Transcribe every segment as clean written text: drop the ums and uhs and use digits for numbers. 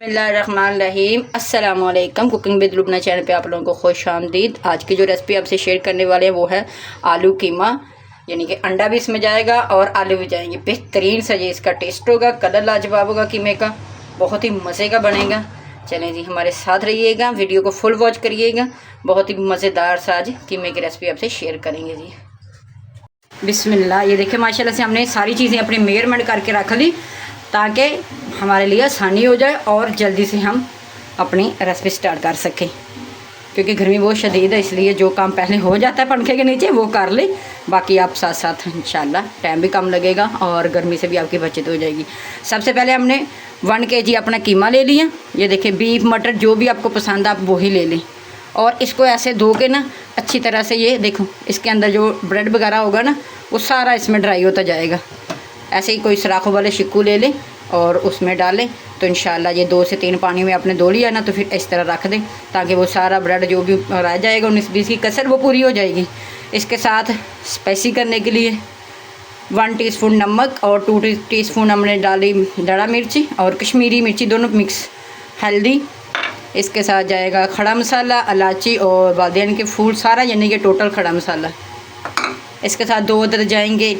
बिस्मिल्लाहिर्रहमानिर्रहीम अस्सलाम वालेकुम। कुकिंग विद लुबना चैनल पे आप लोगों को खुश आमदीद। आज की जो रेसिपी आपसे शेयर करने वाले हैं वो है आलू कीमा, यानी कि अंडा भी इसमें जाएगा और आलू भी जाएंगे। बेहतरीन सा ये इसका टेस्ट होगा, कलर लाजवाब होगा कीमे का, बहुत ही मज़े का बनेगा। चलें जी, हमारे साथ रहिएगा, वीडियो को फुल वॉच करिएगा। बहुत ही मज़ेदार सा आज कीमे की रेसिपी आपसे शेयर करेंगे जी। बिस्मिल्लाह। ये देखिए माशाल्लाह से हमने सारी चीज़ें अपनी मेजरमेंट करके रख ली ताकि हमारे लिए आसानी हो जाए और जल्दी से हम अपनी रेसिपी स्टार्ट कर सकें, क्योंकि गर्मी बहुत शदीद है, इसलिए जो काम पहले हो जाता है पंखे के नीचे वो कर ले, बाकी आप साथ साथ इंशाल्लाह टाइम भी कम लगेगा और गर्मी से भी आपकी बचत हो जाएगी। सबसे पहले हमने 1 kg अपना कीमा ले लिया। ये देखिए बीफ मटर जो भी आपको पसंद है आप वही ले लें और इसको ऐसे धो के ना अच्छी तरह से, ये देखो इसके अंदर जो ब्रेड वगैरह होगा ना वो सारा इसमें ड्राई होता जाएगा। ऐसे ही कोई सराखों वाले शिक्कू ले लें और उसमें डालें तो इंशाल्लाह ये 2 से 3 पानी में आपने धो लिया ना तो फिर इस तरह रख दें ताकि वो सारा ब्रेड जो भी रह जाएगा 19-20 की कसर वो पूरी हो जाएगी। इसके साथ स्पाइसी करने के लिए 1 टीस्पून नमक और 2 टीस्पून हमने डाली दड़ा मिर्ची और कश्मीरी मिर्ची दोनों मिक्स, हल्दी। इसके साथ जाएगा खड़ा मसाला, इलायची और बादियान के फूल, सारा यानी कि टोटल खड़ा मसाला। इसके साथ 2 अदद जाएंगे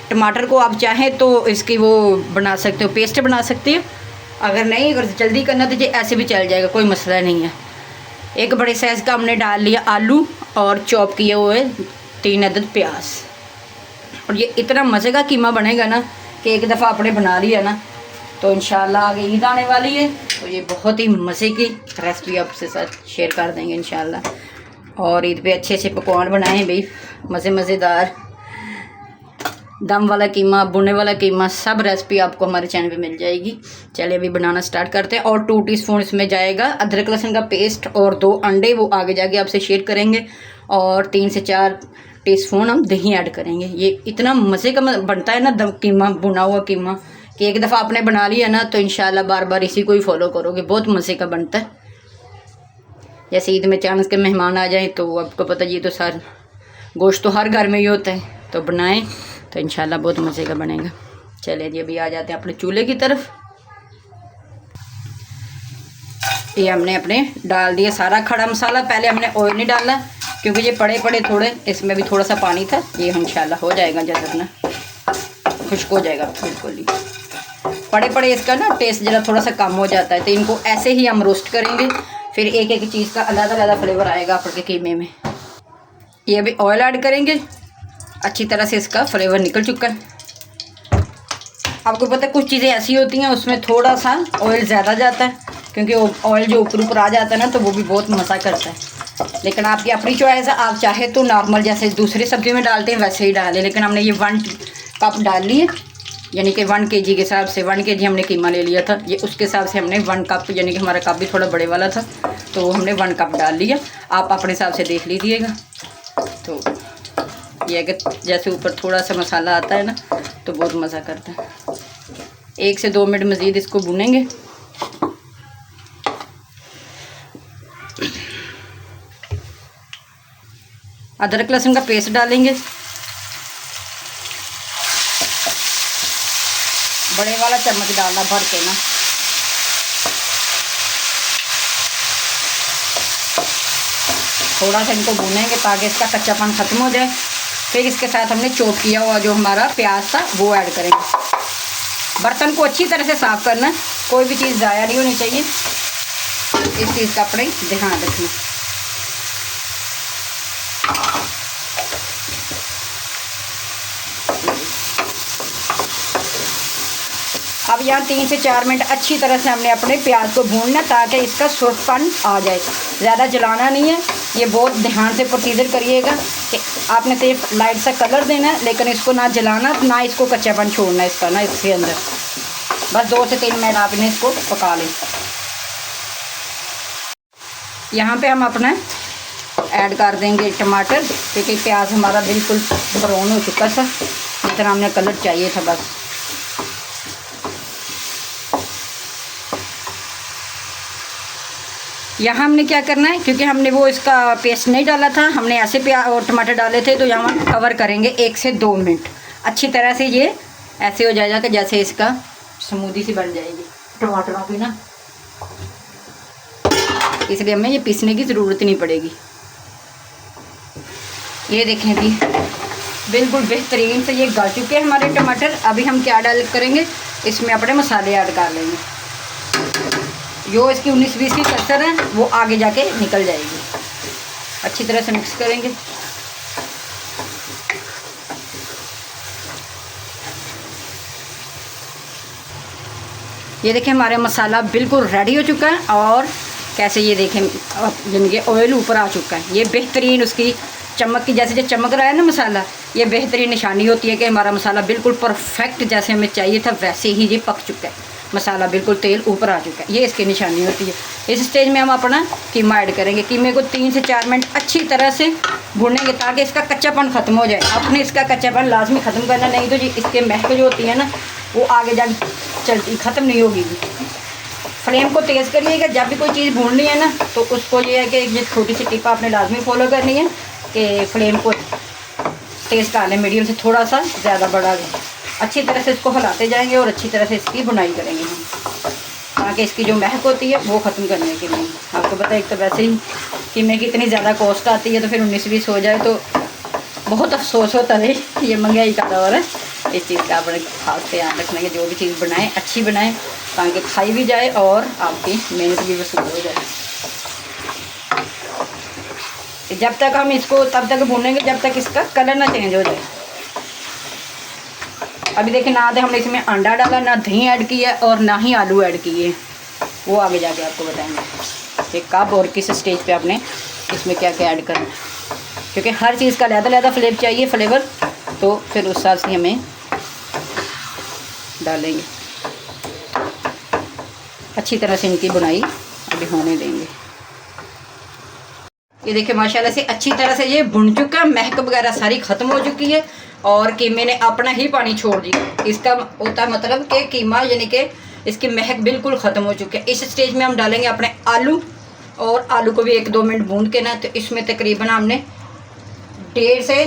टमाटर को आप चाहें तो इसकी वो बना सकते हो, पेस्ट बना सकते हो। अगर नहीं, अगर जल्दी करना तो ये ऐसे भी चल जाएगा, कोई मसला नहीं है। 1 बड़े साइज़ का हमने डाल लिया आलू और चॉप किए हुए 3 अदद प्याज। और ये इतना मज़े का कीमा बनेगा ना कि एक दफ़ा आपने बना लिया ना तो इंशाल्लाह आगे ईद आने वाली है तो ये बहुत ही मज़े की रेसिपी आपसे साथ शेयर कर देंगे इंशाल्लाह। और ईद पे अच्छे अच्छे पकवान बनाएं भाई, मज़ेदार दम वाला कीमा, भुने वाला कीमा, सब रेसिपी आपको हमारे चैनल पे मिल जाएगी। चलिए अभी बनाना स्टार्ट करते हैं। और 2 टीस्पून इसमें जाएगा अदरक लहसुन का पेस्ट और 2 अंडे, वो आगे जाके आपसे शेयर करेंगे। और 3 से 4 टीस्पून हम दही ऐड करेंगे। ये इतना मज़े का बनता है ना दम कीमा, भुना हुआ कीमा, कि एक दफ़ा आपने बना लिया ना तो इंशाल्लाह बार बार इसी को ही फॉलो करोगे, बहुत मज़े का बनता है। जैसे ईद में चांस के मेहमान आ जाएँ तो आपको पता, ये तो सार गोश्त तो हर घर में ही होता है, तो बनाएं तो इंशाल्लाह बहुत मज़े का बनेगा। चलिए जी अभी आ जाते हैं अपने चूल्हे की तरफ। ये हमने अपने डाल दिया सारा खड़ा मसाला। पहले हमने ऑयल नहीं डालना क्योंकि ये पड़े थोड़े, इसमें भी थोड़ा सा पानी था। ये इंशाल्लाह हो जाएगा जब अपना खुश्क हो जाएगा बिल्कुल ही। पड़े इसका ना टेस्ट जरा थोड़ा सा कम हो जाता है, तो इनको ऐसे ही हम रोस्ट करेंगे, फिर एक एक चीज़ का अलग फ्लेवर आएगा आपके कीमे में। ये अभी ऑयल ऐड करेंगे, अच्छी तरह से इसका फ्लेवर निकल चुका है। आपको पता है कुछ चीज़ें ऐसी होती हैं उसमें थोड़ा सा ऑयल ज़्यादा जाता है, क्योंकि ऑयल जो ऊपर आ जाता है ना तो वो भी बहुत मज़ा करता है। लेकिन आपकी अपनी चॉइस है, आप चाहे तो नॉर्मल जैसे दूसरी सब्ज़ी में डालते हैं वैसे ही डालें। लेकिन हमने ये 1 कप डाल लिए, यानी कि 1 kg के हिसाब से 1 kg हमने कीमा ले लिया था, ये उसके हिसाब से हमने 1 कप, यानी कि हमारा कप भी थोड़ा बड़े वाला था तो हमने 1 कप डाल लिया। आप अपने हिसाब से देख लीजिएगा। तो ये कि जैसे ऊपर थोड़ा सा मसाला आता है ना तो बहुत मज़ा करता है। 1 से 2 मिनट मज़ीद इसको भूनेंगे। अदरक लहसुन का पेस्ट डालेंगे, बड़े वाला चम्मच डालना भर के ना। थोड़ा सा इनको भूनेंगे ताकि इसका कच्चापन ख़त्म हो जाए। फिर इसके साथ हमने चॉप किया हुआ जो हमारा प्याज था वो ऐड करेंगे। बर्तन को अच्छी तरह से साफ़ करना, कोई भी चीज़ ज़ाया नहीं होनी चाहिए, इस चीज़ का अपने ध्यान रखना। अब यहाँ 3 से 4 मिनट अच्छी तरह से हमने अपने प्याज को भूनना ताकि इसका सुर्खपन आ जाए। ज़्यादा जलाना नहीं है, ये बहुत ध्यान से प्रोसीजर करिएगा कि आपने सिर्फ लाइट सा कलर देना है, लेकिन इसको ना जलाना ना इसको कच्चापन छोड़ना इसका ना इसके अंदर। बस 2 से 3 मिनट आपने इसको पका लें। यहाँ पे हम अपना ऐड कर देंगे टमाटर, क्योंकि प्याज हमारा बिल्कुल ब्राउन हो चुका था, जितना हमने कलर चाहिए था बस। यहाँ हमने क्या करना है, क्योंकि हमने वो इसका पेस्ट नहीं डाला था, हमने ऐसे प्याज और टमाटर डाले थे, तो यहाँ हम कवर करेंगे 1 से 2 मिनट। अच्छी तरह से ये ऐसे हो जाएगा कि जैसे इसका स्मूदी सी बन जाएगी टमाटरों की ना। इसलिए हमें ये पीसने की ज़रूरत नहीं पड़ेगी। ये देखें जी, बिल्कुल बेहतरीन से ये गल चुके हैं हमारे टमाटर। अभी हम क्या करेंगे, इसमें अपने मसाले ऐड कर लेंगे। जो इसकी 19-20 की कसर है वो आगे जाके निकल जाएगी। अच्छी तरह से मिक्स करेंगे। ये देखें हमारे मसाला बिल्कुल रेडी हो चुका है और कैसे ये देखें यानी कि ऑयल ऊपर आ चुका है। ये बेहतरीन उसकी चमक की, जैसे जो चमक रहा है ना मसाला, ये बेहतरीन निशानी होती है कि हमारा मसाला बिल्कुल परफेक्ट जैसे हमें चाहिए था वैसे ही ये पक चुका है। मसाला बिल्कुल तेल ऊपर आ चुका है, ये इसकी निशानी होती है। इस स्टेज में हम अपना कीमा ऐड करेंगे। कीमे को 3 से 4 मिनट अच्छी तरह से भूनेंगे ताकि इसका कच्चापन ख़त्म हो जाए। आपने इसका कच्चापन लाजमी ख़त्म करना, नहीं तो जी इसके महक जो होती है ना वो आगे जा चलती ख़त्म नहीं होगी। फ्लेम को तेज़ करिएगा। जब भी कोई चीज़ भूननी है ना तो उसको ये है कि ये छोटी सी टिप आपने लाजमी फॉलो करनी है कि फ्लेम को तेज़ कर लें, मीडियम से थोड़ा सा ज़्यादा बढ़ा दें। अच्छी तरह से इसको हिलाते जाएंगे और अच्छी तरह से इसकी बुनाई करेंगे हम, ताकि इसकी जो महक होती है वो ख़त्म करने के लिए। आपको पता है एक तो वैसे ही कीमे की इतनी ज़्यादा कॉस्ट आती है, तो फिर 19-20 हो जाए तो बहुत अफसोस होता है। ये महंगाई का दौर है, इस चीज़ का अपने खास ध्यान रखना है। जो भी चीज़ बनाएं अच्छी बनाएं ताकि खाई भी जाए और आपकी मेहनत भी वसूल हो जाए। जब तक हम इसको तब तक भूनेंगे जब तक इसका कलर ना चेंज हो जाए। अभी देखिए ना तो हमने इसमें अंडा डाला, ना दही ऐड किया और ना ही आलू ऐड किए। वो आगे जाके आपको बताएंगे कि कब और किस स्टेज पे आपने इसमें क्या क्या ऐड करना है, क्योंकि हर चीज़ का अलग-अलग फ्लेवर, तो फिर उस हिसाब से हमें डालेंगे। अच्छी तरह से इनकी बुनाई अभी होने देंगे। ये देखिए माशाल्लाह से अच्छी तरह से ये भुन चुका, महक वगैरह सारी ख़त्म हो चुकी है और कीमे ने अपना ही पानी छोड़ दिया। इसका होता है मतलब कि कीमा यानी कि इसकी महक बिल्कुल ख़त्म हो चुकी है। इस स्टेज में हम डालेंगे अपने आलू, और आलू को भी 1-2 मिनट भून के ना, तो इसमें तकरीबन हमने 1.5 से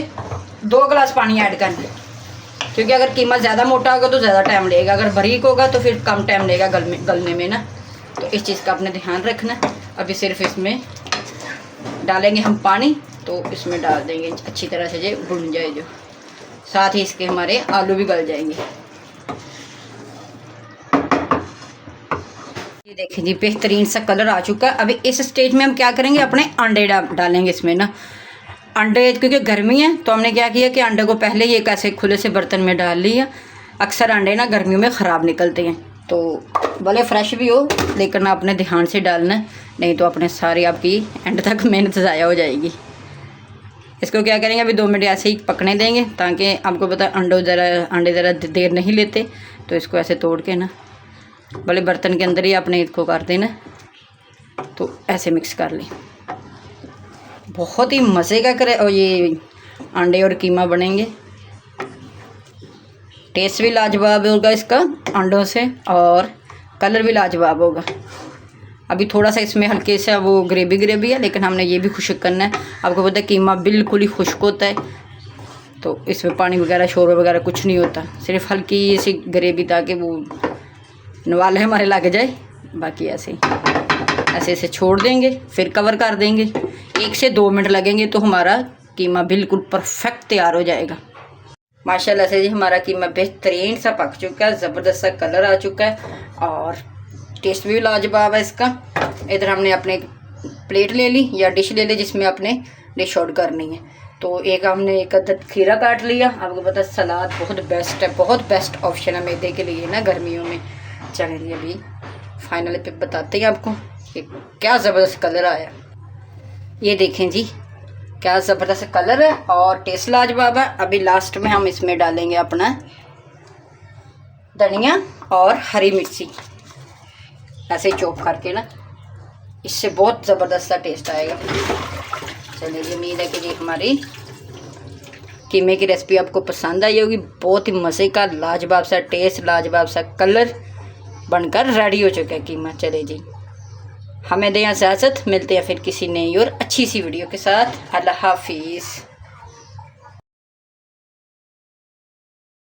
2 गिलास पानी ऐड करना है, क्योंकि अगर कीमा ज़्यादा मोटा होगा तो ज़्यादा टाइम लगेगा, अगर बारीक होगा तो फिर कम टाइम लगेगा गलने में ना। तो इस चीज़ का आपने ध्यान रखना। अभी सिर्फ इसमें डालेंगे हम पानी, तो इसमें डाल देंगे अच्छी तरह से जो भुन जाए, जो साथ ही इसके हमारे आलू भी गल जाएंगे। ये देखें जी बेहतरीन सा कलर आ चुका है। अभी इस स्टेज में हम क्या करेंगे, अपने अंडे डालेंगे इसमें ना। अंडे क्योंकि गर्मी है तो हमने क्या किया कि अंडे को पहले ही एक ऐसे खुले से बर्तन में डाल लिया। अक्सर अंडे ना गर्मियों में ख़राब निकलते हैं, तो भले फ्रेश भी हो लेकिन अपने ध्यान से डालना है, नहीं तो अपने सारी आपकी एंड तक मेहनत ज़ाया हो जाएगी। इसको क्या करेंगे, अभी 2 मिनट ऐसे ही पकने देंगे, ताकि आपको पता है अंडे ज़रा देर नहीं लेते। तो इसको ऐसे तोड़ के ना भले बर्तन के अंदर ही आपने इसको कर देना, तो ऐसे मिक्स कर लें। बहुत ही मज़े का करे और ये अंडे और कीमा बनेंगे। टेस्ट भी लाजवाब होगा इसका अंडों से और कलर भी लाजवाब होगा। अभी थोड़ा सा इसमें हल्के सा वो ग्रेवी है, लेकिन हमने ये भी खुश्क करना है। आपको पता है कीमा बिल्कुल ही खुश्क होता है, तो इसमें पानी वगैरह शोरबा वगैरह कुछ नहीं होता, सिर्फ हल्की सी ग्रेवी ताकि वो नवाले हमारे लग जाए। बाकी ऐसे ऐसे छोड़ देंगे, फिर कवर कर देंगे। 1 से 2 मिनट लगेंगे तो हमारा कीमा बिल्कुल परफेक्ट तैयार हो जाएगा। माशाल्लाह से जी हमारा कीमा बेहतरीन सा पक चुका है, ज़बरदस्त सा कलर आ चुका है और टेस्ट भी लाजवाब है इसका। इधर हमने अपने प्लेट ले ली या डिश ले ली जिसमें अपने डिश आउट करनी है। तो एक हमने 1 अदद खीरा काट लिया। आपको पता है सलाद बहुत बेस्ट है, बहुत बेस्ट ऑप्शन है मैदे के लिए ना गर्मियों में। चलिए अभी फाइनल पे बताते हैं आपको कि क्या ज़बरदस्त कलर आया। ये देखें जी क्या ज़बरदस्त कलर है और टेस्ट लाजवाब है। अभी लास्ट में हम इसमें डालेंगे अपना धनिया और हरी मिर्ची, ऐसे चॉप करके ना, इससे बहुत ज़बरदस्त सा टेस्ट आएगा। चलिए उम्मीद है कि जी हमारी कीमे की रेसिपी आपको पसंद आई होगी। बहुत ही मज़े का लाजवाब सा टेस्ट, लाजवाब सा कलर बनकर रेडी हो चुका है कीमा। चले जी हमें दें इजाज़त, मिलते हैं फिर किसी नई और अच्छी सी वीडियो के साथ। अल्लाह हाफिज़।